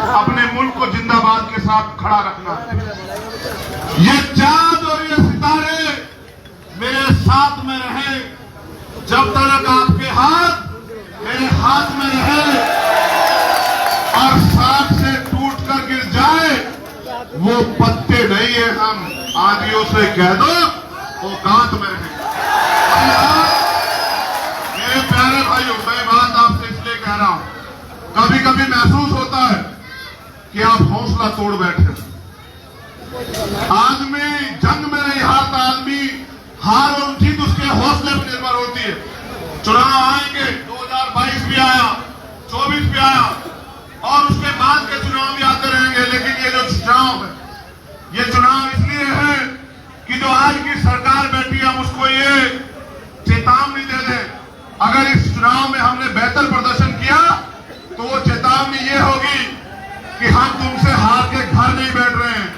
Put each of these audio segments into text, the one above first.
अपने मुल्क को जिंदाबाद के साथ खड़ा रखना है। ये चांद और ये सितारे मेरे साथ में रहे जब तक आपके हाथ मेरे हाथ में रहे, और साथ से टूट कर गिर जाए वो पत्ते नहीं है, हम आदियों से कह दो वो गांठ में रहे। मेरे प्यारे भाइयों, मैं बात आपसे इसलिए कह रहा हूं, कभी कभी महसूस होता है कि आप हौसला तोड़ बैठे। आदमी जंग में नहीं हारता, आदमी हार और जीत उसके हौसले पर निर्भर होती है। चुनाव आएंगे, 2022 भी आया, 24 भी आया, और उसके बाद के चुनाव भी आते रहेंगे, लेकिन ये जो चुनाव है, ये चुनाव इसलिए है कि जो आज की सरकार बैठी है हम उसको ये चेतावनी दे दें, अगर इस चुनाव में हमने बेहतर प्रदर्शन किया तो वो चेतावनी ये होगी कि हम तुमसे हार के घर नहीं बैठ रहे हैं,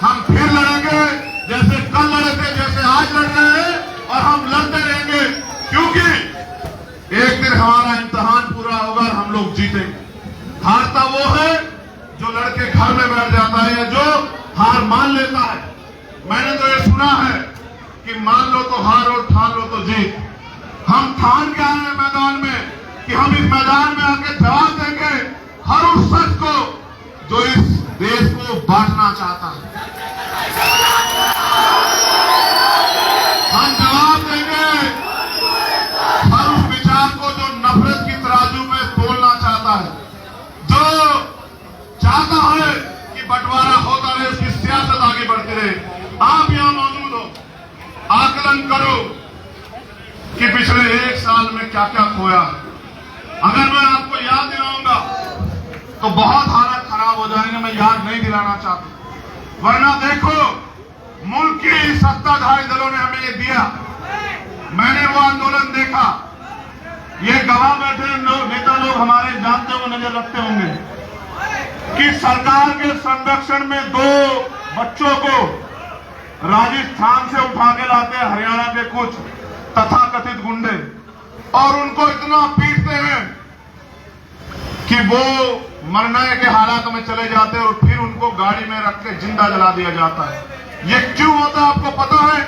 हम फिर लड़ेंगे जैसे कल लड़े थे, जैसे आज लड़ रहे हैं, और हम लड़ते रहेंगे, क्योंकि एक दिन हमारा इम्तिहान पूरा होगा और हम लोग जीतेंगे। हारता वो है जो लड़के घर में बैठ जाता है या जो हार मान लेता है। मैंने तो ये सुना है कि मान लो तो हार और ठान लो तो जीत। हम ठान के आए हैं मैदान में कि हम इस मैदान में आके जवाब देंगे हर उस शख्स को जो इस देश को बांटना चाहता है। हम जवाब देंगे हर उस विचार को जो नफरत की तराजू में तोलना चाहता है, जो चाहता है कि बंटवारा होता रहे, उसकी सियासत आगे बढ़ती रहे। आप यहां मौजूद हो, आकलन करो कि पिछले 1 साल में क्या क्या खोया। अगर मैं आपको याद दिलाऊंगा तो बहुत हालत खराब हो जाएंगे, मैं याद नहीं दिलाना चाहता। वरना देखो, मुल्क की सत्ताधारी दलों ने हमें ये दिया, मैंने वो आंदोलन देखा। ये गवाह बैठे नेता लोग हमारे जानते हुए नजर रखते होंगे कि सरकार के संरक्षण में 2 बच्चों को राजस्थान से उठा के लाते हैं हरियाणा के कुछ तथाकथित गुंडे, और उनको इतना पीटते हैं कि वो मरने के हालात में चले जाते हैं, और फिर उनको गाड़ी में रख के जिंदा जला दिया जाता है। ये क्यों होता है आपको पता है?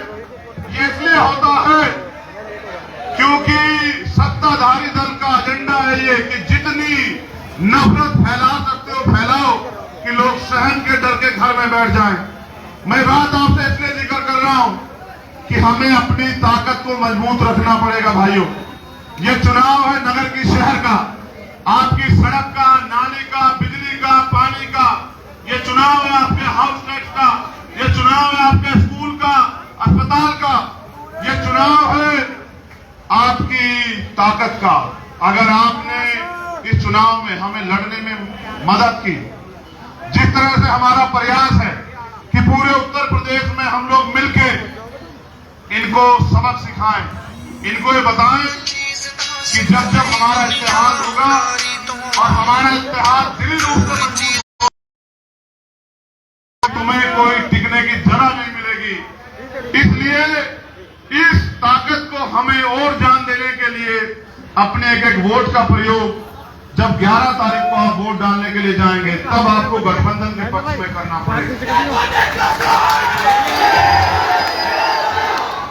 ये इसलिए होता है क्योंकि सत्ताधारी दल का एजेंडा है ये कि जितनी नफरत फैला सकते हो फैलाओ, कि लोग सहन के डर के घर में बैठ जाएं। मैं बात आपसे इसलिए जिक्र कर रहा हूं कि हमें अपनी ताकत को मजबूत रखना पड़ेगा भाइयों। ये चुनाव है नगर की, शहर का, आपकी सड़क का, नाली का, बिजली का, पानी का। ये चुनाव है आपके हाउस टैक्स का, ये चुनाव है आपके स्कूल का, अस्पताल का। ये चुनाव है आपकी ताकत का। अगर आपने इस चुनाव में हमें लड़ने में मदद की, जिस तरह से हमारा प्रयास है कि पूरे उत्तर प्रदेश में हम लोग मिलकर इनको सबक सिखाएं, इनको ये बताएं कि जब जब हमारा इत्तेहाद होगा और हमारा इत्तेहाद दिली रूप से मजबूत होगा, तुम्हें कोई टिकने की जगह नहीं मिलेगी। इसलिए इस ताकत को हमें और जान देने के लिए अपने एक एक वोट का प्रयोग जब 11 तारीख को आप वोट डालने के लिए जाएंगे, तब आपको गठबंधन के पक्ष में करना पड़ेगा।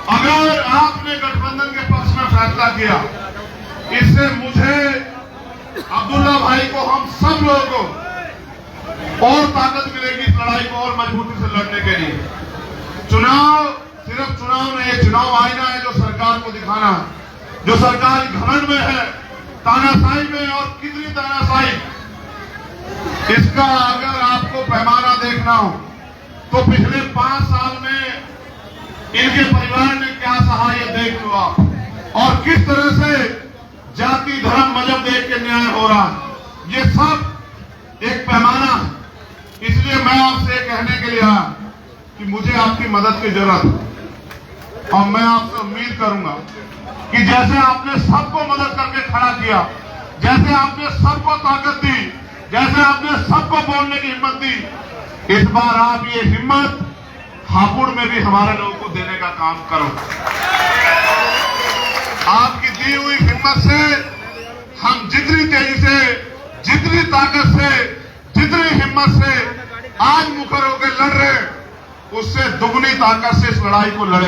अगर आपने गठबंधन के पक्ष में फैसला किया, इससे मुझे, अब्दुल्ला भाई को, हम सब लोगों को और ताकत मिलेगी इस लड़ाई को और मजबूती से लड़ने के लिए। चुनाव सिर्फ चुनाव नहीं है, चुनाव आईना है जो सरकार को दिखाना है। जो सरकार घमंड में है, तानाशाही में, और कितनी तानाशाही, इसका अगर आपको पैमाना देखना हो तो पिछले 5 साल में इनके परिवार ने क्या सहा ये देख लो आप, और किस तरह से जाति धर्म मजहब देख के न्याय हो रहा है। ये सब एक पैमाना है। इसलिए मैं आपसे कहने के लिए आया कि मुझे आपकी मदद की जरूरत है, और मैं आपसे उम्मीद करूंगा कि जैसे आपने सबको मदद करके खड़ा किया, जैसे आपने सबको ताकत दी, जैसे आपने सबको बोलने की हिम्मत दी, इस बार आप ये हिम्मत हापुड़ में भी हमारे लोगों को देने का काम करो। आपकी दी हुई हिम्मत से हम जितनी तेजी से, जितनी ताकत से, जितनी हिम्मत से आज मुखर होकर लड़ रहे, उससे दुगनी ताकत से इस लड़ाई को लड़े।